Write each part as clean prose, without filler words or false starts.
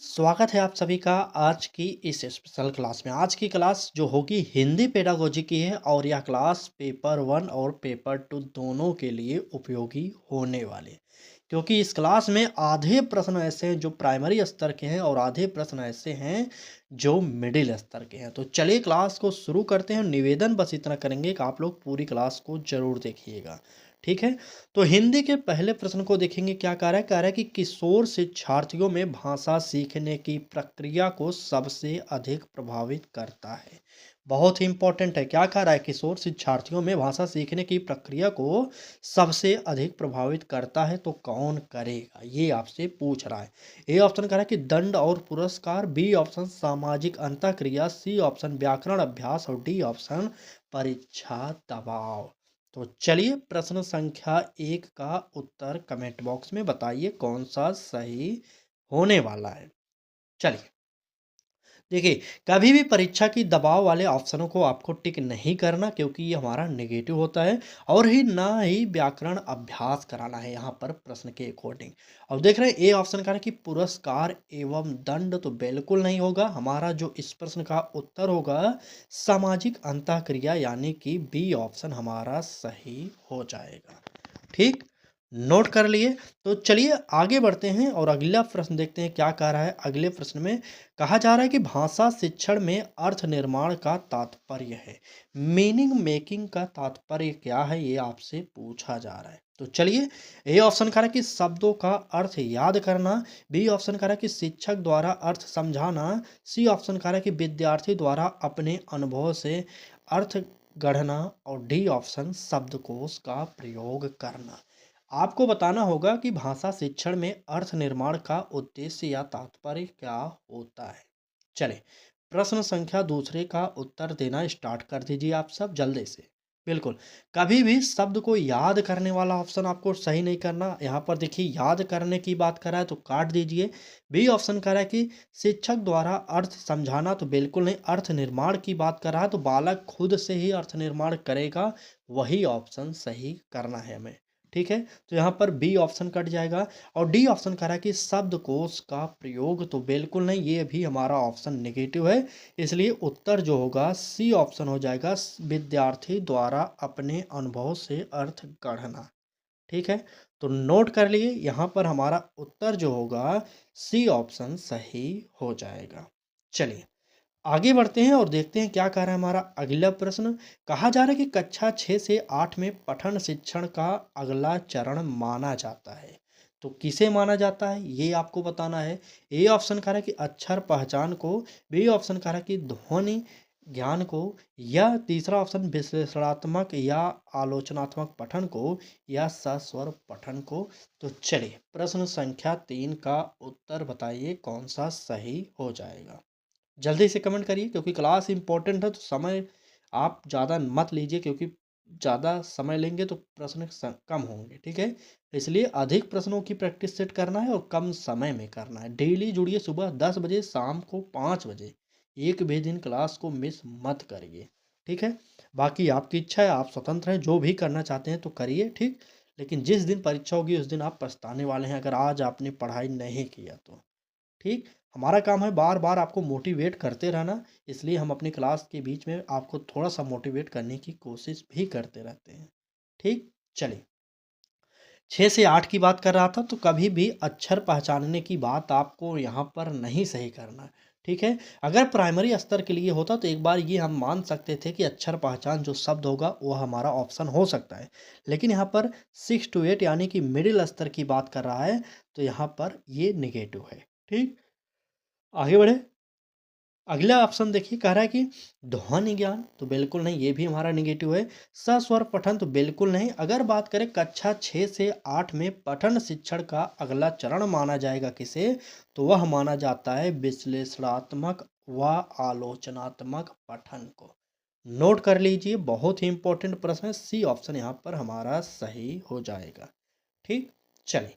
स्वागत है आप सभी का आज की इस स्पेशल क्लास में। आज की क्लास जो होगी हिंदी पेडागोजी की है और यह क्लास पेपर 1 और पेपर 2 दोनों के लिए उपयोगी होने वाले हैं। क्योंकि इस क्लास में आधे प्रश्न ऐसे हैं जो प्राइमरी स्तर के हैं और आधे प्रश्न ऐसे हैं जो मिडिल स्तर के हैं। तो चलिए क्लास को शुरू करते हैं। निवेदन बस इतना करेंगे कि आप लोग पूरी क्लास को ज़रूर देखिएगा, ठीक है। तो हिंदी के पहले प्रश्न को देखेंगे। क्या कह रहा है कि किशोर शिक्षार्थियों में भाषा सीखने की प्रक्रिया को सबसे अधिक प्रभावित करता है। बहुत ही इंपॉर्टेंट है। क्या कह रहा है? किशोर शिक्षार्थियों में भाषा सीखने की प्रक्रिया को सबसे अधिक प्रभावित करता है। तो कौन करेगा, ये आपसे पूछ रहा है। ए ऑप्शन कह रहा है कि दंड और पुरस्कार, बी ऑप्शन सामाजिक अंतःक्रिया, सी ऑप्शन व्याकरण अभ्यास और डी ऑप्शन परीक्षा दबाव। तो चलिए प्रश्न संख्या 1 का उत्तर कमेंट बॉक्स में बताइए कौन सा सही होने वाला है। चलिए देखिए, कभी भी परीक्षा की दबाव वाले ऑप्शनों को आपको टिक नहीं करना, क्योंकि ये हमारा नेगेटिव होता है। और ही ना ही व्याकरण अभ्यास कराना है यहाँ पर प्रश्न के अकॉर्डिंग। अब देख रहे हैं ए ऑप्शन का है कि पुरस्कार एवं दंड, तो बिल्कुल नहीं होगा। हमारा जो इस प्रश्न का उत्तर होगा सामाजिक अंतःक्रिया, यानी कि बी ऑप्शन हमारा सही हो जाएगा। ठीक, नोट कर लिए। तो चलिए आगे बढ़ते हैं और अगला प्रश्न देखते हैं क्या कह रहा है। अगले प्रश्न में कहा जा रहा है कि भाषा शिक्षण में अर्थ निर्माण का तात्पर्य है। मीनिंग मेकिंग का तात्पर्य क्या है, ये आपसे पूछा जा रहा है। तो चलिए, ए ऑप्शन कह रहा है कि शब्दों का अर्थ याद करना, बी ऑप्शन कह रहा है कि शिक्षक द्वारा अर्थ समझाना, सी ऑप्शन कह रहा है कि विद्यार्थी द्वारा अपने अनुभव से अर्थ गढ़ना और डी ऑप्शन शब्दकोश का प्रयोग करना। आपको बताना होगा कि भाषा शिक्षण में अर्थ निर्माण का उद्देश्य या तात्पर्य क्या होता है। चले प्रश्न संख्या दूसरे का उत्तर देना स्टार्ट कर दीजिए आप सब जल्दी से। बिल्कुल, कभी भी शब्द को याद करने वाला ऑप्शन आपको सही नहीं करना। यहाँ पर देखिए याद करने की बात कर रहा है तो काट दीजिए। बी ऑप्शन कर रहा है कि शिक्षक द्वारा अर्थ समझाना, तो बिल्कुल नहीं। अर्थ निर्माण की बात कर रहा है तो बालक खुद से ही अर्थ निर्माण करेगा, वही ऑप्शन सही करना है हमें। ठीक है, तो यहाँ पर बी ऑप्शन कट जाएगा। और डी ऑप्शन कह रहा है कि शब्दकोश का प्रयोग, तो बिल्कुल नहीं, ये भी हमारा ऑप्शन नेगेटिव है। इसलिए उत्तर जो होगा सी ऑप्शन हो जाएगा, विद्यार्थी द्वारा अपने अनुभव से अर्थ गढ़ना। ठीक है, तो नोट कर लिए, यहाँ पर हमारा उत्तर जो होगा सी ऑप्शन सही हो जाएगा। चलिए आगे बढ़ते हैं और देखते हैं क्या कह रहा है हमारा अगला प्रश्न। कहा जा रहा है कि कक्षा 6 से 8 में पठन शिक्षण का अगला चरण माना जाता है। तो किसे माना जाता है ये आपको बताना है। ए ऑप्शन कह रहा है कि अक्षर पहचान को, बी ऑप्शन कह रहा है कि ध्वनि ज्ञान को, या तीसरा ऑप्शन विश्लेषणात्मक या आलोचनात्मक पठन को, या सस्वर पठन को। तो चलिए प्रश्न संख्या 3 का उत्तर बताइए कौन सा सही हो जाएगा। जल्दी से कमेंट करिए, क्योंकि क्लास इंपॉर्टेंट है। तो समय आप ज़्यादा मत लीजिए, क्योंकि ज़्यादा समय लेंगे तो प्रश्न कम होंगे। ठीक है, इसलिए अधिक प्रश्नों की प्रैक्टिस सेट करना है और कम समय में करना है। डेली जुड़िए, सुबह 10 बजे, शाम को 5 बजे। एक भी दिन क्लास को मिस मत करिए। ठीक है, बाकी आपकी इच्छा है, आप स्वतंत्र हैं, जो भी करना चाहते हैं तो करिए। ठीक, लेकिन जिस दिन परीक्षा होगी उस दिन आप पछताने वाले हैं, अगर आज आपने पढ़ाई नहीं किया तो। ठीक, हमारा काम है बार बार आपको मोटिवेट करते रहना। इसलिए हम अपनी क्लास के बीच में आपको थोड़ा सा मोटिवेट करने की कोशिश भी करते रहते हैं। ठीक, चलिए 6 से 8 की बात कर रहा था, तो कभी भी अक्षर पहचानने की बात आपको यहाँ पर नहीं सही करना। ठीक है, अगर प्राइमरी स्तर के लिए होता तो एक बार ये हम मान सकते थे कि अक्षर पहचान जो शब्द होगा वो हमारा ऑप्शन हो सकता है। लेकिन यहाँ पर 6 to 8 यानी कि मिडिल स्तर की बात कर रहा है, तो यहाँ पर ये निगेटिव है। ठीक, आगे बढ़े। अगला ऑप्शन देखिए, कह रहा है कि ध्वनि ज्ञान, तो बिल्कुल नहीं, ये भी हमारा निगेटिव है। सस्वर पठन, तो बिल्कुल नहीं। अगर बात करें कक्षा 6 से 8 में पठन शिक्षण का अगला चरण माना जाएगा किसे, तो वह माना जाता है विश्लेषणात्मक व आलोचनात्मक पठन को। नोट कर लीजिए, बहुत ही इंपॉर्टेंट प्रश्न है। सी ऑप्शन यहाँ पर हमारा सही हो जाएगा। ठीक, चलिए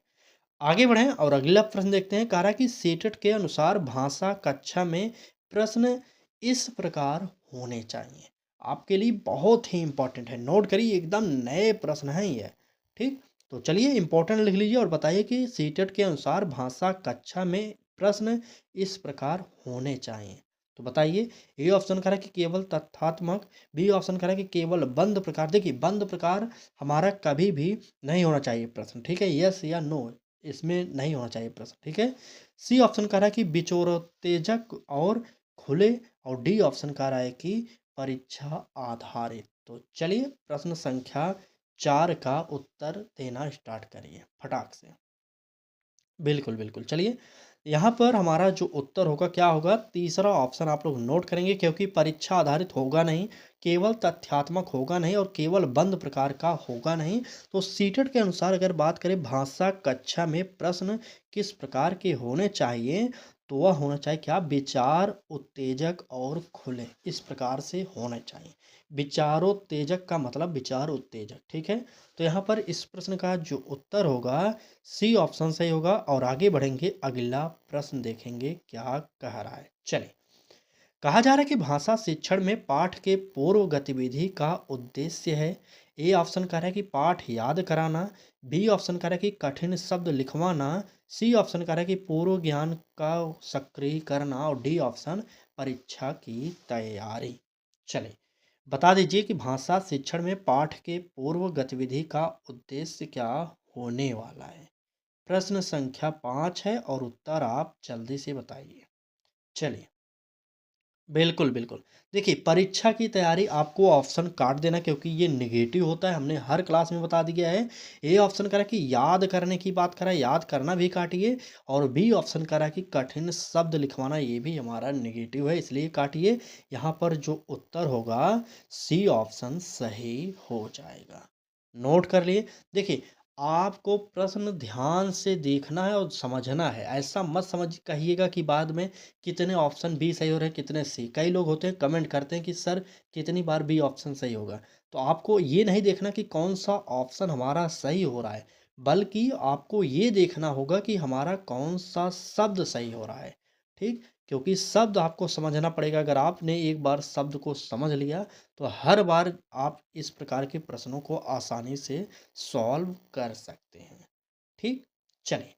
आगे बढ़ें और अगला प्रश्न देखते हैं। कह रहा है कि सीटेट के अनुसार भाषा कक्षा में प्रश्न इस प्रकार होने चाहिए। आपके लिए बहुत ही इंपॉर्टेंट है, नोट करिए, एकदम नए प्रश्न हैं ये। ठीक, तो चलिए इंपॉर्टेंट लिख लीजिए और बताइए कि सीटेट के अनुसार भाषा कक्षा में प्रश्न इस प्रकार होने चाहिए। तो बताइए, ए ऑप्शन कह रहा है कि केवल तथ्यात्मक, बी ऑप्शन कह रहा है कि केवल बंद प्रकार। देखिए बंद प्रकार हमारा कभी भी नहीं होना चाहिए प्रश्न, ठीक है, यस या नो, इसमें नहीं होना चाहिए प्रश्न, ठीक है। सी ऑप्शन कह रहा है कि विचारोत्तेजक और खुले, और डी ऑप्शन कह रहा है कि परीक्षा आधारित। तो चलिए प्रश्न संख्या 4 का उत्तर देना स्टार्ट करिए फटाक से। बिल्कुल, बिल्कुल। चलिए, यहाँ पर हमारा जो उत्तर होगा क्या होगा? तीसरा ऑप्शन आप लोग नोट करेंगे, क्योंकि परीक्षा आधारित होगा नहीं, केवल तथ्यात्मक होगा नहीं और केवल बंद प्रकार का होगा नहीं। तो सीटेट के अनुसार अगर बात करें भाषा कक्षा में प्रश्न किस प्रकार के होने चाहिए, तो वह होना चाहिए क्या? विचार उत्तेजक और खुले, इस प्रकार से होने चाहिए। विचारोत्तेजक का मतलब विचार उत्तेजक, ठीक है? तो यहाँ पर इस प्रश्न का जो उत्तर होगा सी ऑप्शन सही होगा। और आगे बढ़ेंगे, अगला प्रश्न देखेंगे क्या कह रहा है। चलिए, कहा जा रहा है कि भाषा शिक्षण में पाठ के पूर्व गतिविधि का उद्देश्य है। ए ऑप्शन कह रहा है कि पाठ याद कराना, बी ऑप्शन कह रहा है कि कठिन शब्द लिखवाना, सी ऑप्शन कह रहा है कि पूर्व ज्ञान का सक्रिय करना, और डी ऑप्शन परीक्षा की तैयारी। चलिए, बता दीजिए कि भाषा शिक्षण में पाठ के पूर्व गतिविधि का उद्देश्य क्या होने वाला है। प्रश्न संख्या 5 है और उत्तर आप जल्दी से बताइए। चलिए, बिल्कुल, बिल्कुल। देखिए, परीक्षा की तैयारी आपको ऑप्शन काट देना, क्योंकि ये नेगेटिव होता है, हमने हर क्लास में बता दिया है। ए ऑप्शन करा कि याद करने की बात करा, याद करना भी काटिए, और बी ऑप्शन करा कि कठिन शब्द लिखवाना, ये भी हमारा नेगेटिव है, इसलिए काटिए। यहाँ पर जो उत्तर होगा सी ऑप्शन सही हो जाएगा। नोट कर लिए। देखिए, आपको प्रश्न ध्यान से देखना है और समझना है, ऐसा मत समझ कहिएगा कि बाद में कितने ऑप्शन बी सही हो रहे हैं, कितने सी। कई लोग होते हैं कमेंट करते हैं कि सर कितनी बार बी ऑप्शन सही होगा। तो आपको ये नहीं देखना कि कौन सा ऑप्शन हमारा सही हो रहा है, बल्कि आपको ये देखना होगा कि हमारा कौन सा शब्द सही हो रहा है, ठीक। क्योंकि शब्द आपको समझना पड़ेगा। अगर आपने एक बार शब्द को समझ लिया, तो हर बार आप इस प्रकार के प्रश्नों को आसानी से सॉल्व कर सकते हैं, ठीक। चलिए,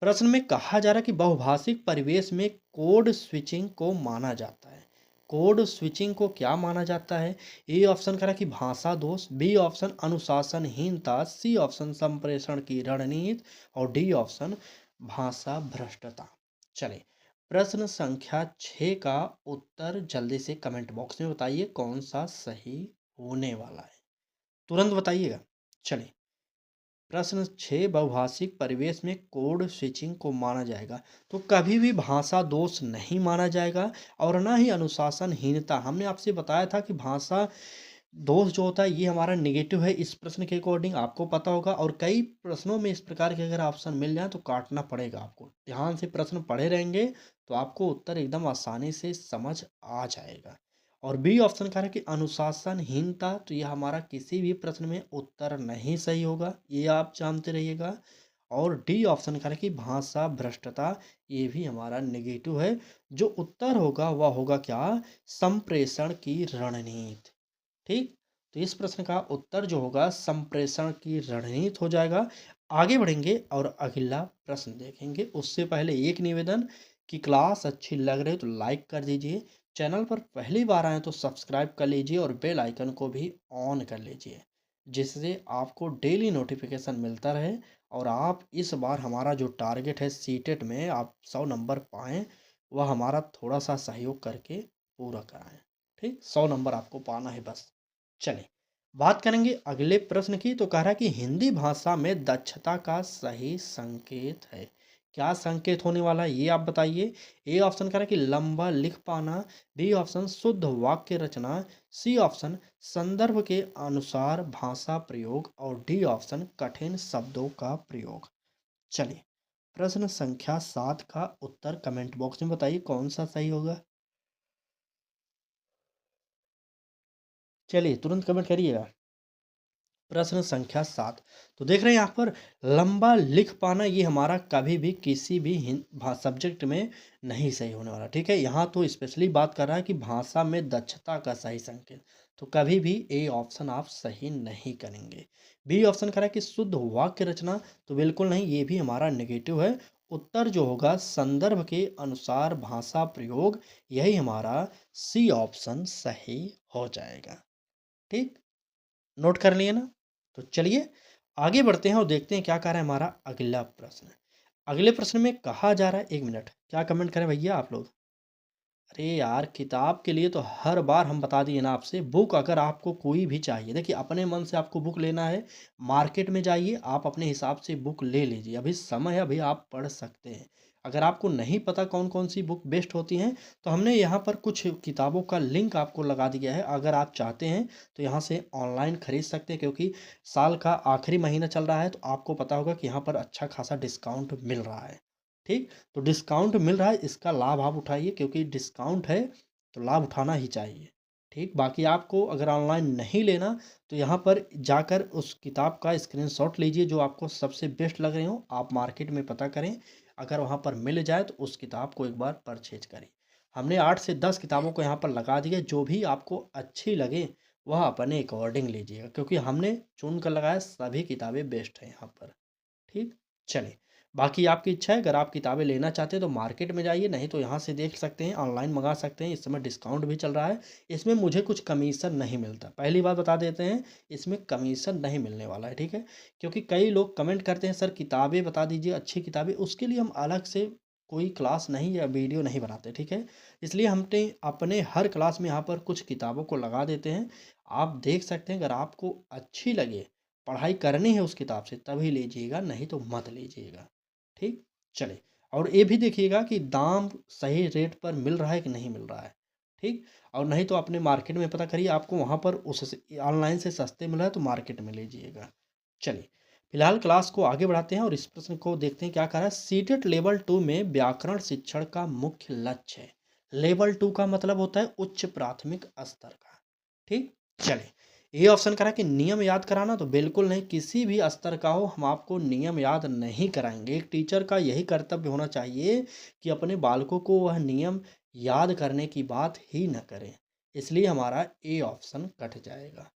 प्रश्न में कहा जा रहा है कि बहुभाषिक परिवेश में कोड स्विचिंग को माना जाता है। कोड स्विचिंग को क्या माना जाता है? ए ऑप्शन कह रहा है कि भाषा दोष, बी ऑप्शन अनुशासनहीनता, सी ऑप्शन संप्रेषण की रणनीति, और डी ऑप्शन भाषा भ्रष्टता। चलिए, प्रश्न संख्या 6 का उत्तर जल्दी से कमेंट बॉक्स में बताइए, कौन सा सही होने वाला है, तुरंत बताइएगा। चलिए, प्रश्न 6, बहुभाषिक परिवेश में कोड स्विचिंग को माना जाएगा। तो कभी भी भाषा दोष नहीं माना जाएगा, और ना ही अनुशासनहीनता। हमने आपसे बताया था कि भाषा दोष जो होता है ये हमारा नेगेटिव है, इस प्रश्न के अकॉर्डिंग आपको पता होगा। और कई प्रश्नों में इस प्रकार के अगर ऑप्शन मिल जाए तो काटना पड़ेगा आपको। ध्यान से प्रश्न पढ़े रहेंगे तो आपको उत्तर एकदम आसानी से समझ आ जाएगा। और बी ऑप्शन कह रहा है कि अनुशासनहीनता, तो यह हमारा किसी भी प्रश्न में उत्तर नहीं सही होगा, ये आप जानते रहिएगा। और डी ऑप्शन कह रहा है कि भाषा भ्रष्टता, ये भी हमारा नेगेटिव है। जो उत्तर होगा वह होगा क्या? संप्रेषण की रणनीति, ठीक। तो इस प्रश्न का उत्तर जो होगा संप्रेषण की रणनीति हो जाएगा। आगे बढ़ेंगे और अगला प्रश्न देखेंगे, उससे पहले एक निवेदन कि क्लास अच्छी लग रही है तो लाइक कर दीजिए, चैनल पर पहली बार आए तो सब्सक्राइब कर लीजिए, और बेल आइकन को भी ऑन कर लीजिए, जिससे आपको डेली नोटिफिकेशन मिलता रहे। और आप इस बार हमारा जो टारगेट है सीटेट में आप 100 नंबर पाएँ, वह हमारा थोड़ा सा सहयोग करके पूरा कराएं, ठीक। 100 नंबर आपको पाना है बस। चलिए, बात करेंगे अगले प्रश्न की। तो कह रहा है कि हिंदी भाषा में दक्षता का सही संकेत है। क्या संकेत होने वाला है ये आप बताइए। ए ऑप्शन कह रहा है कि लंबा लिख पाना, बी ऑप्शन शुद्ध वाक्य रचना, सी ऑप्शन संदर्भ के अनुसार भाषा प्रयोग, और डी ऑप्शन कठिन शब्दों का प्रयोग। चलिए, प्रश्न संख्या 7 का उत्तर कमेंट बॉक्स में बताइए, कौन सा सही होगा। चलिए, तुरंत कमेंट करिएगा। प्रश्न संख्या 7, तो देख रहे हैं यहाँ पर लंबा लिख पाना, ये हमारा कभी भी किसी भी सब्जेक्ट में नहीं सही होने वाला, ठीक है। यहाँ तो स्पेशली बात कर रहा है कि भाषा में दक्षता का सही संकेत, तो कभी भी ए ऑप्शन आप सही नहीं करेंगे। बी ऑप्शन कह रहा है कि शुद्ध वाक्य रचना, तो बिल्कुल नहीं, ये भी हमारा नेगेटिव है। उत्तर जो होगा संदर्भ के अनुसार भाषा प्रयोग, यही हमारा सी ऑप्शन सही हो जाएगा। ठीक, नोट कर लिए ना? तो चलिए आगे बढ़ते हैं और देखते हैं क्या कह रहा है हमारा अगला प्रश्न। अगले प्रश्न में कहा जा रहा है, एक मिनट, क्या कमेंट करें भैया आप लोग? अरे यार, किताब के लिए तो हर बार हम बता दिए ना आपसे, बुक अगर आपको कोई भी चाहिए, देखिए अपने मन से आपको बुक लेना है, मार्केट में जाइए, आप अपने हिसाब से बुक ले लीजिए, अभी समय है, अभी आप पढ़ सकते हैं। अगर आपको नहीं पता कौन कौन सी बुक बेस्ट होती हैं, तो हमने यहाँ पर कुछ किताबों का लिंक आपको लगा दिया है, अगर आप चाहते हैं तो यहाँ से ऑनलाइन खरीद सकते हैं, क्योंकि साल का आखिरी महीना चल रहा है, तो आपको पता होगा कि यहाँ पर अच्छा खासा डिस्काउंट मिल रहा है। ठीक, तो डिस्काउंट मिल रहा है, इसका लाभ आप उठाइए, क्योंकि डिस्काउंट है तो लाभ उठाना ही चाहिए। ठीक, बाकी आपको अगर ऑनलाइन नहीं लेना, तो यहाँ पर जाकर उस किताब का स्क्रीनशॉट लीजिए जो आपको सबसे बेस्ट लग रही हो, आप मार्केट में पता करें, अगर वहाँ पर मिल जाए तो उस किताब को एक बार परचेज करें। हमने 8 से 10 किताबों को यहाँ पर लगा दिया, जो भी आपको अच्छी लगे वह अपने अकॉर्डिंग लीजिएगा, क्योंकि हमने चुन कर लगाया, सभी किताबें बेस्ट हैं यहाँ पर। ठीक, चलिए, बाकी आपकी इच्छा है, अगर आप किताबें लेना चाहते हैं तो मार्केट में जाइए, नहीं तो यहाँ से देख सकते हैं, ऑनलाइन मंगा सकते हैं, इस समय डिस्काउंट भी चल रहा है। इसमें मुझे कुछ कमीशन नहीं मिलता, पहली बात बता देते हैं, इसमें कमीशन नहीं मिलने वाला है। ठीक है, क्योंकि कई लोग कमेंट करते हैं सर किताबें बता दीजिए, अच्छी किताबें, उसके लिए हम अलग से कोई क्लास नहीं या वीडियो नहीं बनाते। ठीक है, इसलिए हमने अपने हर क्लास में यहाँ पर कुछ किताबों को लगा देते हैं, आप देख सकते हैं, अगर आपको अच्छी लगे, पढ़ाई करनी है उस किताब से, तभी लीजिएगा, नहीं तो मत लीजिएगा। ठीक, चलिए, और ये भी देखिएगा कि दाम सही रेट पर मिल रहा है कि नहीं मिल रहा है। ठीक, और नहीं तो अपने मार्केट में पता करिए, आपको वहाँ पर उससे ऑनलाइन से सस्ते मिल रहा है तो मार्केट में लीजिएगा। चलिए, फिलहाल क्लास को आगे बढ़ाते हैं और इस प्रश्न को देखते हैं क्या कह रहा है। सीटेट लेवल 2 में व्याकरण शिक्षण का मुख्य लक्ष्य है। लेवल 2 का मतलब होता है उच्च प्राथमिक स्तर का। ठीक, चलिए, ये ऑप्शन करा कि नियम याद कराना, तो बिल्कुल नहीं, किसी भी स्तर का हो हम आपको नियम याद नहीं कराएंगे। एक टीचर का यही कर्तव्य होना चाहिए कि अपने बालकों को वह नियम याद करने की बात ही न करें, इसलिए हमारा ए ऑप्शन कट जाएगा।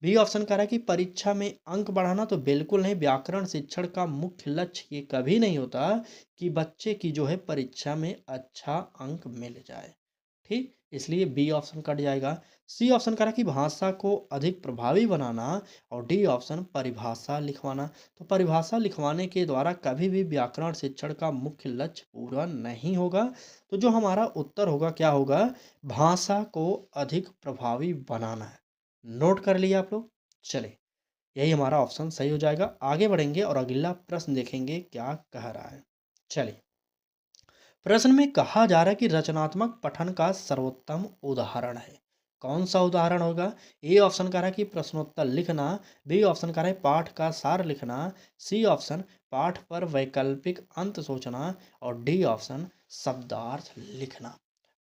बी ऑप्शन कह रहा है कि परीक्षा में अंक बढ़ाना, तो बिल्कुल नहीं, व्याकरण शिक्षण का मुख्य लक्ष्य ये कभी नहीं होता कि बच्चे की जो है परीक्षा में अच्छा अंक मिल जाए। ठीक, इसलिए बी ऑप्शन कट जाएगा। सी ऑप्शन कह रहा है कि भाषा को अधिक प्रभावी बनाना, और डी ऑप्शन परिभाषा लिखवाना, तो परिभाषा लिखवाने के द्वारा कभी भी व्याकरण शिक्षण का मुख्य लक्ष्य पूरा नहीं होगा। तो जो हमारा उत्तर होगा क्या होगा, भाषा को अधिक प्रभावी बनाना है। नोट कर लिया आप लोग? चले, यही हमारा ऑप्शन सही हो जाएगा। आगे बढ़ेंगे और अगला प्रश्न देखेंगे क्या कह रहा है। चलिए, प्रश्न में कहा जा रहा है कि रचनात्मक पठन का सर्वोत्तम उदाहरण है। कौन सा उदाहरण होगा? ए ऑप्शन कह रहा है कि प्रश्नोत्तर लिखना, बी ऑप्शन कह रहा है पाठ का सार लिखना, सी ऑप्शन पाठ पर वैकल्पिक अंत सोचना, और डी ऑप्शन शब्दार्थ लिखना।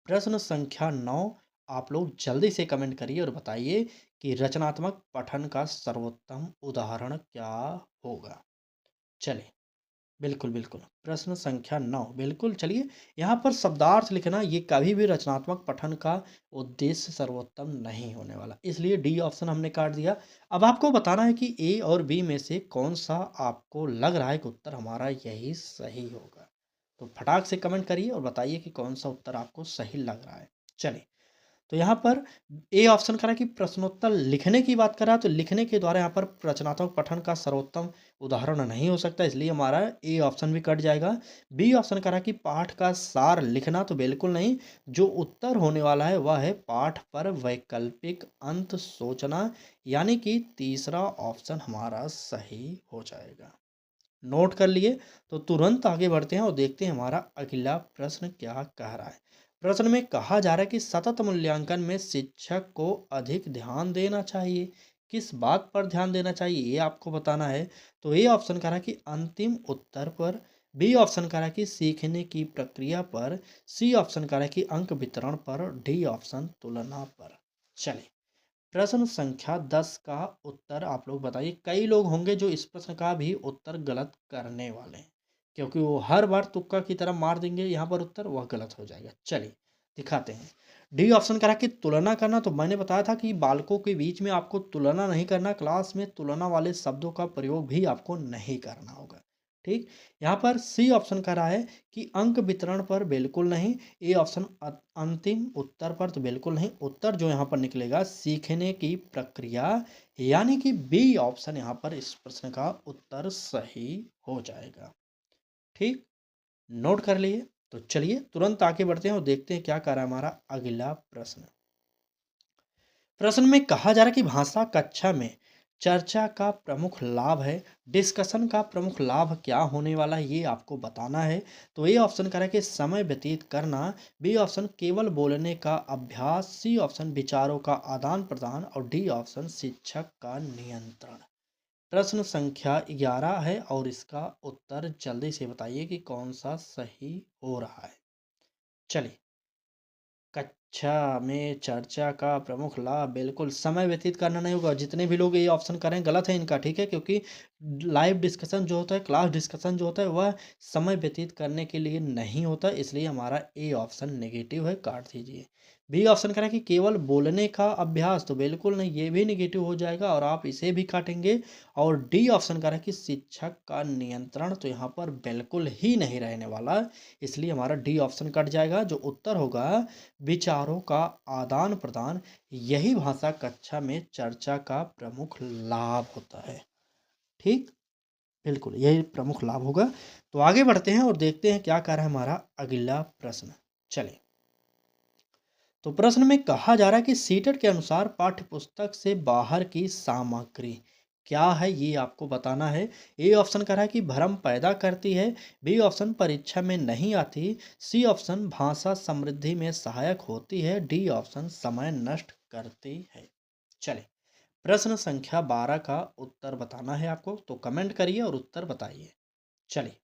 प्रश्न संख्या 9, आप लोग जल्दी से कमेंट करिए और बताइए कि रचनात्मक पठन का सर्वोत्तम उदाहरण क्या होगा। चलिए, बिल्कुल, बिल्कुल। प्रश्न संख्या 9, बिल्कुल, चलिए, यहाँ पर शब्दार्थ लिखना ये कभी भी रचनात्मक पठन का उद्देश्य सर्वोत्तम नहीं होने वाला, इसलिए डी ऑप्शन हमने काट दिया। अब आपको बताना है कि ए और बी में से कौन-सा आपको लग रहा है कि उत्तर हमारा यही सही होगा। तो फटाक से कमेंट करिए और बताइए कि कौन-सा उत्तर आपको सही लग रहा है। चलिए, तो यहाँ पर ए ऑप्शन करा कि प्रश्नोत्तर लिखने की बात करा, तो लिखने के द्वारा यहाँ पर रचनात्मक पठन का सर्वोत्तम उदाहरण नहीं हो सकता, इसलिए हमारा ए ऑप्शन भी कट जाएगा। बी ऑप्शन करा कि पाठ का सार लिखना, तो बिल्कुल नहीं, जो उत्तर होने वाला है वह है पाठ पर वैकल्पिक अंत सोचना, यानी कि तीसरा ऑप्शन हमारा सही हो जाएगा। नोट कर लिए? तो तुरंत आगे बढ़ते हैं और देखते हैं हमारा अगला प्रश्न क्या कह रहा है। प्रश्न में कहा जा रहा है कि सतत मूल्यांकन में शिक्षक को अधिक ध्यान देना चाहिए। किस बात पर ध्यान देना चाहिए ये आपको बताना है। तो ए ऑप्शन कह रहा है कि अंतिम उत्तर पर, बी ऑप्शन कह रहा है कि सीखने की प्रक्रिया पर, सी ऑप्शन कह रहा है कि अंक वितरण पर, और डी ऑप्शन तुलना पर। चलिए, प्रश्न संख्या 10 का उत्तर आप लोग बताइए। कई लोग होंगे जो इस प्रश्न का भी उत्तर गलत करने वाले हैं, क्योंकि वो हर बार तुक्का की तरह मार देंगे, यहाँ पर उत्तर वह गलत हो जाएगा। चलिए, दिखाते हैं। डी ऑप्शन करा कि तुलना करना, तो मैंने बताया था कि बालकों के बीच में आपको तुलना नहीं करना, क्लास में तुलना वाले शब्दों का प्रयोग भी आपको नहीं करना होगा। ठीक। यहाँ पर सी ऑप्शन कह रहा है कि अंक वितरण पर बिल्कुल नहीं। ए ऑप्शन अंतिम उत्तर पर तो बिल्कुल नहीं। उत्तर जो यहाँ पर निकलेगा सीखने की प्रक्रिया, यानी कि बी ऑप्शन यहाँ पर इस प्रश्न का उत्तर सही हो जाएगा। ठीक, नोट कर लिए। तो चलिए तुरंत आगे बढ़ते हैं और देखते हैं क्या कह रहा है हमारा अगला प्रश्न। प्रश्न में कहा जा रहा है कि भाषा कक्षा में चर्चा का प्रमुख लाभ है। डिस्कशन का प्रमुख लाभ क्या होने वाला है ये आपको बताना है। तो ए ऑप्शन कह रहा है कि समय व्यतीत करना, बी ऑप्शन केवल बोलने का अभ्यास, सी ऑप्शन विचारों का आदान प्रदान और डी ऑप्शन शिक्षक का नियंत्रण। प्रश्न संख्या 11 है और इसका उत्तर जल्दी से बताइए कि कौन सा सही हो रहा है। चलिए, कक्षा में चर्चा का प्रमुख लाभ बिल्कुल समय व्यतीत करना नहीं होगा। जितने भी लोग ये ऑप्शन करें गलत है इनका, ठीक है, क्योंकि लाइव डिस्कशन जो होता है, क्लास डिस्कशन जो होता है वह समय व्यतीत करने के लिए नहीं होता, इसलिए हमारा ए ऑप्शन नेगेटिव है, काट दीजिए। बी ऑप्शन करें कि केवल बोलने का अभ्यास, तो बिल्कुल नहीं, ये भी नेगेटिव हो जाएगा और आप इसे भी काटेंगे। और डी ऑप्शन करें कि शिक्षक का नियंत्रण, तो यहाँ पर बिल्कुल ही नहीं रहने वाला, इसलिए हमारा डी ऑप्शन कट जाएगा। जो उत्तर होगा विचारों का आदान प्रदान, यही भाषा कक्षा में चर्चा का प्रमुख लाभ होता है। ठीक, बिल्कुल यही प्रमुख लाभ होगा। तो आगे बढ़ते हैं और देखते हैं क्या कह रहा है हमारा अगला प्रश्न। चलिए, तो प्रश्न में कहा जा रहा है कि सीटेट के अनुसार पाठ्य पुस्तक से बाहर की सामग्री क्या है ये आपको बताना है। ए ऑप्शन कह रहा है कि भ्रम पैदा करती है, बी ऑप्शन परीक्षा में नहीं आती, सी ऑप्शन भाषा समृद्धि में सहायक होती है, डी ऑप्शन समय नष्ट करती है। चलिए, प्रश्न संख्या 12 का उत्तर बताना है आपको, तो कमेंट करिए और उत्तर बताइए। चलिए,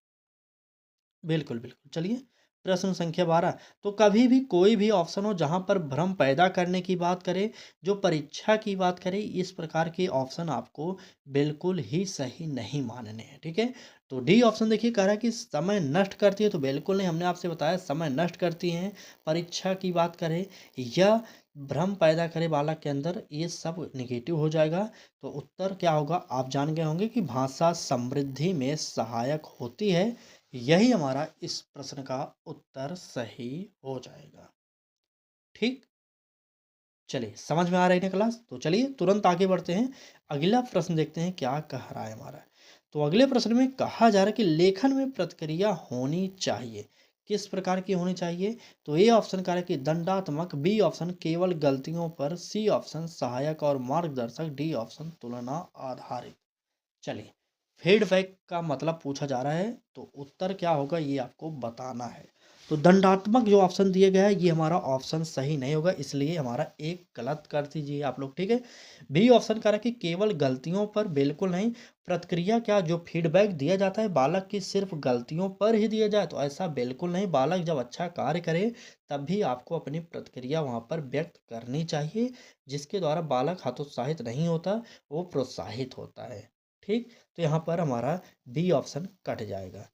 बिल्कुल, बिल्कुल। चलिए, प्रश्न संख्या 12, तो कभी भी कोई भी ऑप्शन हो जहाँ पर भ्रम पैदा करने की बात करे, जो परीक्षा की बात करे, इस प्रकार के ऑप्शन आपको बिल्कुल ही सही नहीं मानने हैं, ठीक है? तो डी ऑप्शन देखिए कह रहा है कि समय नष्ट करती है, तो बिल्कुल नहीं, हमने आपसे बताया समय नष्ट करती हैं। परीक्षा की बात करें या भ्रम पैदा करे बालक के अंदर, ये सब नेगेटिव हो जाएगा। तो उत्तर क्या होगा आप जान गए होंगे कि भाषा समृद्धि में सहायक होती है। यही हमारा इस प्रश्न का उत्तर सही हो जाएगा। ठीक, चलिए समझ में आ रही है क्लास। तो चलिए तुरंत आगे बढ़ते हैं, अगला प्रश्न देखते हैं क्या कह रहा है हमारा। तो अगले प्रश्न में कहा जा रहा है कि लेखन में प्रतिक्रिया होनी चाहिए, किस प्रकार की होनी चाहिए। तो ए ऑप्शन कह रहा है कि दंडात्मक, बी ऑप्शन केवल गलतियों पर, सी ऑप्शन सहायक और मार्गदर्शक, डी ऑप्शन तुलना आधारित। चलिए, फीडबैक का मतलब पूछा जा रहा है, तो उत्तर क्या होगा ये आपको बताना है। तो दंडात्मक जो ऑप्शन दिया गया है ये हमारा ऑप्शन सही नहीं होगा, इसलिए हमारा एक गलत कर दीजिए आप लोग, ठीक है। बी ऑप्शन कह रहा है कि केवल गलतियों पर, बिल्कुल नहीं। प्रतिक्रिया क्या, जो फीडबैक दिया जाता है बालक की सिर्फ गलतियों पर ही दिया जाए, तो ऐसा बिल्कुल नहीं। बालक जब अच्छा कार्य करे तब भी आपको अपनी प्रतिक्रिया वहाँ पर व्यक्त करनी चाहिए, जिसके द्वारा बालक हतोत्साहित नहीं होता, वो प्रोत्साहित होता है। ठीक, तो यहाँ पर हमारा बी ऑप्शन कट जाएगा।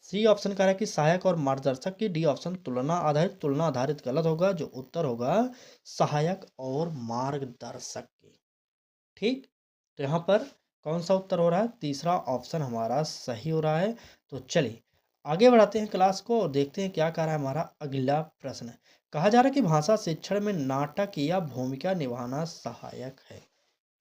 सी ऑप्शन कह रहा है कि सहायक और मार्गदर्शक की, डी ऑप्शन तुलना आधारित, तुलना आधारित गलत होगा, जो उत्तर होगा सहायक और मार्गदर्शक की। ठीक, तो यहाँ पर कौन सा उत्तर हो रहा है, तीसरा ऑप्शन हमारा सही हो रहा है। तो चलिए आगे बढ़ाते हैं क्लास को और देखते हैं क्या कह रहा है हमारा अगला प्रश्न। कहा जा रहा है कि भाषा शिक्षण में नाटक या भूमिका निभाना सहायक है,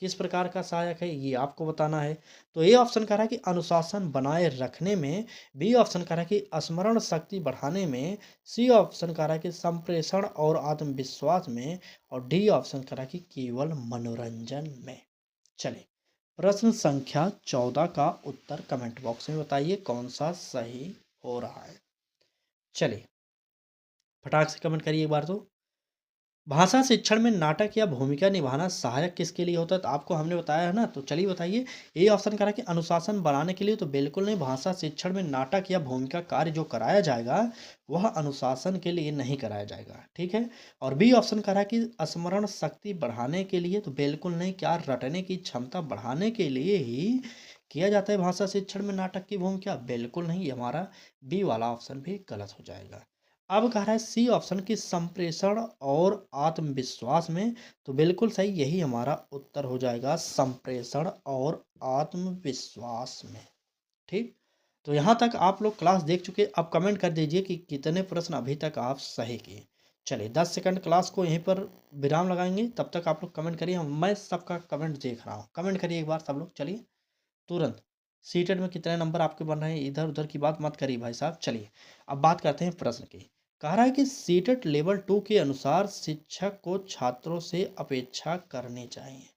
किस प्रकार का सहायक है ये आपको बताना है। तो ए ऑप्शन कह रहा है कि अनुशासन बनाए रखने में, बी ऑप्शन कह रहा है कि स्मरण शक्ति बढ़ाने में, सी ऑप्शन कह रहा है कि संप्रेषण और आत्मविश्वास में, और डी ऑप्शन कह रहा है कि केवल मनोरंजन में। चलिए, प्रश्न संख्या 14 का उत्तर कमेंट बॉक्स में बताइए कौन सा सही हो रहा है। चलिए, फटाक से कमेंट करिए एक बार तो। भाषा शिक्षण में नाटक या भूमिका निभाना सहायक किसके लिए होता है, तो आपको हमने बताया है ना, तो चलिए बताइए। ए ऑप्शन करा कि अनुशासन बनाने के लिए, तो बिल्कुल नहीं। भाषा शिक्षण में नाटक या भूमिका कार्य जो कराया जाएगा वह अनुशासन के लिए नहीं कराया जाएगा, ठीक है। और बी ऑप्शन करा कि स्मरण शक्ति बढ़ाने के लिए, तो बिल्कुल नहीं। क्या रटने की क्षमता बढ़ाने के लिए ही किया जाता है भाषा शिक्षण में नाटक की भूमिका, बिल्कुल नहीं। ये हमारा बी वाला ऑप्शन भी गलत हो जाएगा। अब कह रहा है सी ऑप्शन की संप्रेषण और आत्मविश्वास में, तो बिल्कुल सही, यही हमारा उत्तर हो जाएगा, संप्रेषण और आत्मविश्वास में। ठीक, तो यहाँ तक आप लोग क्लास देख चुके, अब कमेंट कर दीजिए कि कितने प्रश्न अभी तक आप सही किए। चलिए 10 सेकंड क्लास को यहीं पर विराम लगाएंगे, तब तक आप लोग कमेंट करिए, मैं सबका कमेंट देख रहा हूँ। कमेंट करिए एक बार सब लोग, चलिए तुरंत। सीटेट में कितने नंबर आपके बन रहे हैं, इधर उधर की बात मत करिए भाई साहब। चलिए अब बात करते हैं प्रश्न की। कह रहा है कि सीटेट लेवल 2 के अनुसार शिक्षक को छात्रों से अपेक्षा करनी चाहिए।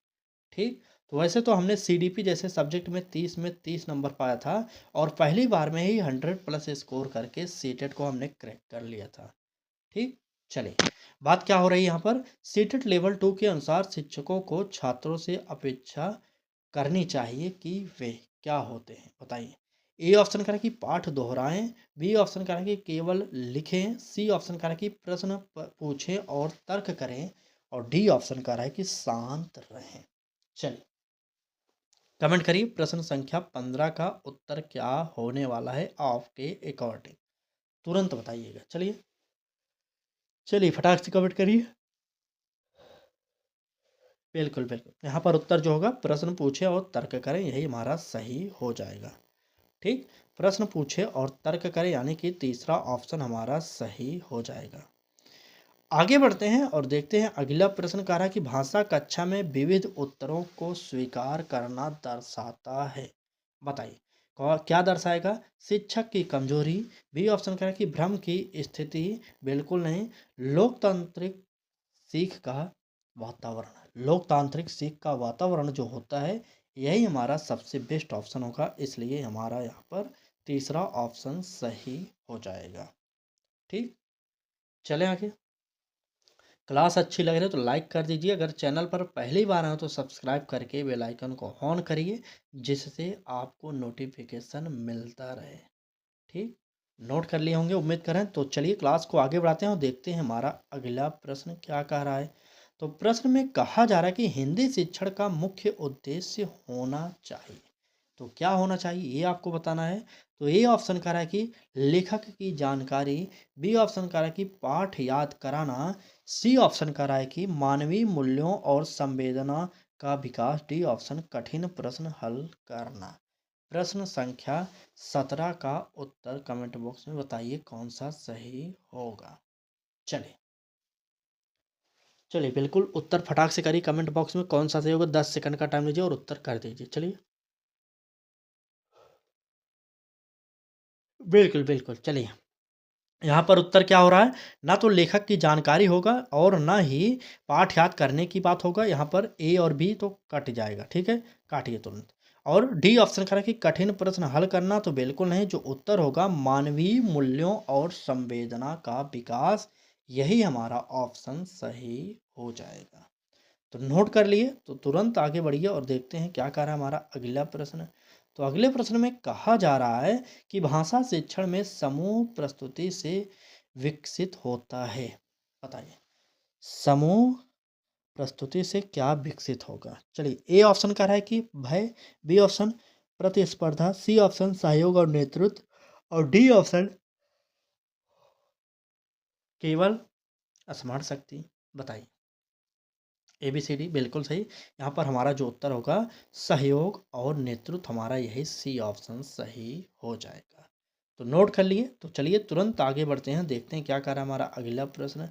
ठीक, तो वैसे तो हमने सीडीपी जैसे सब्जेक्ट में 30 में 30 नंबर पाया था और पहली बार में ही 100 प्लस स्कोर करके सीटेट को हमने क्रैक कर लिया था। ठीक, चलिए बात क्या हो रही है यहाँ पर, सीटेट लेवल 2 के अनुसार शिक्षकों को छात्रों से अपेक्षा करनी चाहिए कि वे क्या होते हैं, बताइए। ए ऑप्शन करें कि पाठ दोहराएं, बी ऑप्शन करें कि केवल लिखें, सी ऑप्शन करें कि प्रश्न पूछें और तर्क करें, और डी ऑप्शन करें है कि शांत रहें। चलिए कमेंट करिए प्रश्न संख्या 15 का उत्तर क्या होने वाला है आपके अकॉर्डिंग, तुरंत बताइएगा। चलिए चलिए फटाक से कमेंट करिए। बिल्कुल बिल्कुल, यहाँ पर उत्तर जो होगा प्रश्न पूछे और तर्क करें, यही हमारा सही हो जाएगा। ठीक, प्रश्न पूछे और तर्क करें यानी कि तीसरा ऑप्शन हमारा सही हो जाएगा। आगे बढ़ते हैं और देखते हैं अगला प्रश्न कह रहा है कि भाषा कक्षा में विविध उत्तरों को स्वीकार करना दर्शाता है, बताइए क्या दर्शाएगा। शिक्षक की कमजोरी, बी ऑप्शन कह रहा है कि भ्रम की स्थिति, बिल्कुल नहीं, लोकतांत्रिक सीख का वातावरण, लोकतांत्रिक सीख का वातावरण जो होता है यही हमारा सबसे बेस्ट ऑप्शन होगा, इसलिए हमारा यहाँ पर तीसरा ऑप्शन सही हो जाएगा। ठीक, चले आगे। क्लास अच्छी लग रही है तो लाइक कर दीजिए, अगर चैनल पर पहली बार आए तो सब्सक्राइब करके बेल आइकन को ऑन करिए, जिससे आपको नोटिफिकेशन मिलता रहे। ठीक, नोट कर लिए होंगे उम्मीद करें। तो चलिए क्लास को आगे बढ़ाते हैं और देखते हैं हमारा अगला प्रश्न क्या कह रहा है। तो प्रश्न में कहा जा रहा है कि हिंदी शिक्षण का मुख्य उद्देश्य होना चाहिए, तो क्या होना चाहिए ये आपको बताना है। तो ए ऑप्शन कह रहा है कि लेखक की जानकारी, बी ऑप्शन कह रहा है कि पाठ याद कराना, सी ऑप्शन कह रहा है कि मानवीय मूल्यों और संवेदना का विकास, डी ऑप्शन कठिन प्रश्न हल करना। प्रश्न संख्या 17 का उत्तर कमेंट बॉक्स में बताइए कौन सा सही होगा। चलिए चलिए बिल्कुल उत्तर फटाक से करिए कमेंट बॉक्स में कौन सा सही होगा, 10 सेकंड का टाइम लीजिए और उत्तर कर दीजिए। चलिए बिल्कुल बिल्कुल, चलिए यहाँ पर उत्तर क्या हो रहा है, ना तो लेखक की जानकारी होगा और ना ही पाठ याद करने की बात होगा। यहाँ पर ए और बी तो कट जाएगा, ठीक है, काटिए तुरंत। और डी ऑप्शन करें कि कठिन प्रश्न हल करना, तो बिल्कुल नहीं, जो उत्तर होगा मानवीय मूल्यों और संवेदना का विकास, यही हमारा ऑप्शन सही हो जाएगा। तो नोट कर लिए, तो तुरंत आगे बढ़िए और देखते हैं क्या कह रहा है हमारा अगला प्रश्न। तो अगले प्रश्न में कहा जा रहा है कि भाषा शिक्षण में समूह प्रस्तुति से विकसित होता है, बताइए समूह प्रस्तुति से क्या विकसित होगा। चलिए ए ऑप्शन कह रहा है कि भय, बी ऑप्शन प्रतिस्पर्धा, सी ऑप्शन सहयोग और नेतृत्व, और डी ऑप्शन केवल स्मरण शक्ति, बताइए। ए बी सी डी बिल्कुल सही, यहाँ पर हमारा जो उत्तर होगा सहयोग और नेतृत्व, हमारा यही सी ऑप्शन सही हो जाएगा। तो नोट कर लिए, तो चलिए तुरंत आगे बढ़ते हैं, देखते हैं क्या कर रहा है हमारा अगला प्रश्न।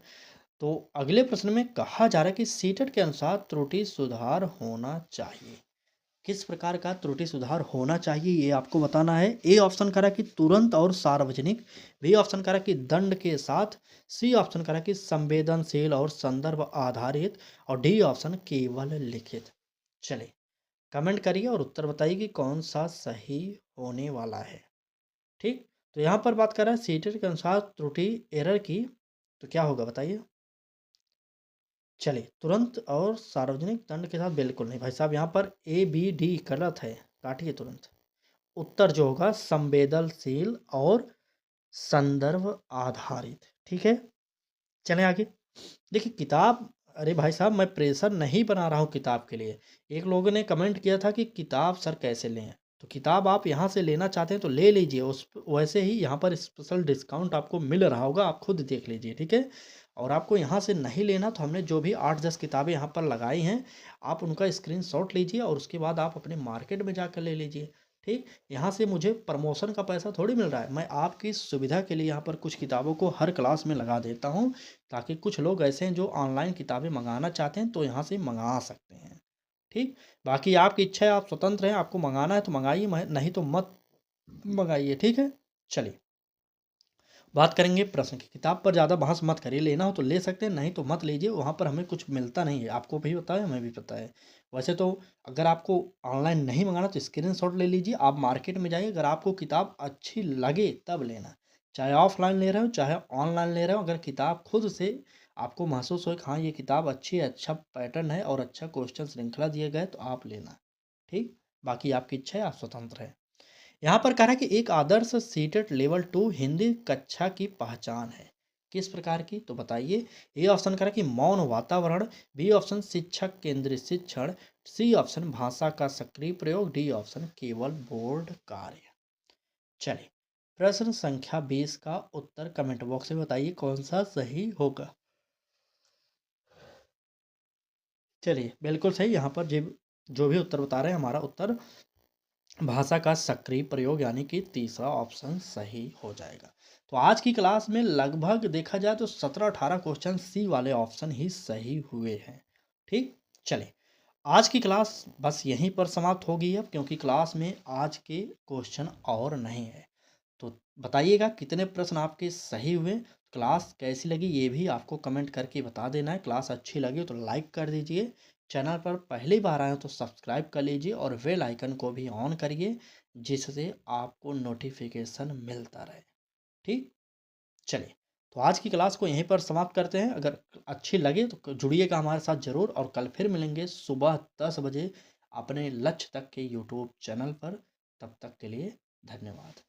तो अगले प्रश्न में कहा जा रहा है कि सीटेट के अनुसार त्रुटि सुधार होना चाहिए, किस प्रकार का त्रुटि सुधार होना चाहिए ये आपको बताना है। ए ऑप्शन करा कि तुरंत और सार्वजनिक, बी ऑप्शन करा कि दंड के साथ, सी ऑप्शन करा कि संवेदनशील और संदर्भ आधारित, और डी ऑप्शन केवल लिखित। चलिए कमेंट करिए और उत्तर बताइए कि कौन सा सही होने वाला है। ठीक, तो यहाँ पर बात कर रहा है सीटेट के अनुसार त्रुटि एरर की, तो क्या होगा बताइए। चलिए तुरंत और सार्वजनिक दंड के साथ, बिल्कुल नहीं भाई साहब, यहाँ पर ए बी डी गलत है, काटिए तुरंत। उत्तर जो होगा संवेदनशील और संदर्भ आधारित, ठीक है। चलें आगे। देखिए किताब, अरे भाई साहब मैं प्रेशर नहीं बना रहा हूँ किताब के लिए। एक लोगों ने कमेंट किया था कि किताब सर कैसे लें, तो किताब आप यहाँ से लेना चाहते हैं तो ले लीजिए, उस वैसे ही यहाँ पर स्पेशल डिस्काउंट आपको मिल रहा होगा, आप खुद देख लीजिए, ठीक है। और आपको यहाँ से नहीं लेना तो हमने जो भी 8-10 किताबें यहाँ पर लगाई हैं, आप उनका स्क्रीनशॉट लीजिए और उसके बाद आप अपने मार्केट में जाकर ले लीजिए, ठीक, यहाँ से मुझे प्रमोशन का पैसा थोड़ी मिल रहा है, मैं आपकी सुविधा के लिए यहाँ पर कुछ किताबों को हर क्लास में लगा देता हूँ, ताकि कुछ लोग ऐसे हैं जो ऑनलाइन किताबें मंगाना चाहते हैं तो यहाँ से मंगा सकते हैं। ठीक, बाकी आपकी इच्छा है, आप स्वतंत्र हैं, आपको मंगाना है तो मंगाइए, नहीं तो मत मंगाइए। ठीक है, चलिए बात करेंगे प्रश्न की। किताब पर ज़्यादा बहस मत करिए, लेना हो तो ले सकते हैं, नहीं तो मत लीजिए, वहाँ पर हमें कुछ मिलता नहीं है, आपको भी पता है, हमें भी पता है। वैसे तो अगर आपको ऑनलाइन नहीं मंगाना तो स्क्रीनशॉट ले लीजिए, आप मार्केट में जाइए, अगर आपको किताब अच्छी लगे तब लेना, चाहे ऑफलाइन ले रहे हो चाहे ऑनलाइन ले रहे हो। अगर किताब खुद से आपको महसूस हो कि हाँ ये किताब अच्छी है, अच्छा पैटर्न है और अच्छा क्वेश्चन श्रृंखला दिए गए तो आप लेना। ठीक, बाकी आपकी इच्छा है, आप स्वतंत्र है। यहाँ पर कह रहा है कि एक आदर्श सीटेट लेवल 2 हिंदी कक्षा की पहचान है। किस प्रकार की, तो बताइए। ए ऑप्शन कह रहा है कि मौन वातावरण, बी ऑप्शन शिक्षक केंद्रित शिक्षण, सी ऑप्शन भाषा का सक्रिय प्रयोग, डी ऑप्शन केवल बोर्ड कार्य। चलिए प्रश्न संख्या 20 का उत्तर कमेंट बॉक्स में बताइए कौन सा सही होगा। चलिए बिल्कुल सही, यहाँ पर जो भी उत्तर बता रहे हैं हमारा उत्तर भाषा का सक्रिय प्रयोग यानी कि तीसरा ऑप्शन सही हो जाएगा। तो आज की क्लास में लगभग देखा जाए तो 17-18 क्वेश्चन सी वाले ऑप्शन ही सही हुए हैं। ठीक, चलिए आज की क्लास बस यहीं पर समाप्त होगी अब, क्योंकि क्लास में आज के क्वेश्चन और नहीं है। तो बताइएगा कितने प्रश्न आपके सही हुए, क्लास कैसी लगी ये भी आपको कमेंट करके बता देना है। क्लास अच्छी लगी तो लाइक कर दीजिए, चैनल पर पहली बार आए हो तो सब्सक्राइब कर लीजिए और बेल आइकन को भी ऑन करिए, जिससे आपको नोटिफिकेशन मिलता रहे। ठीक, चलिए तो आज की क्लास को यहीं पर समाप्त करते हैं। अगर अच्छी लगे तो जुड़िएगा हमारे साथ ज़रूर, और कल फिर मिलेंगे सुबह 10 बजे अपने लक्ष्य तक के यूट्यूब चैनल पर। तब तक के लिए धन्यवाद।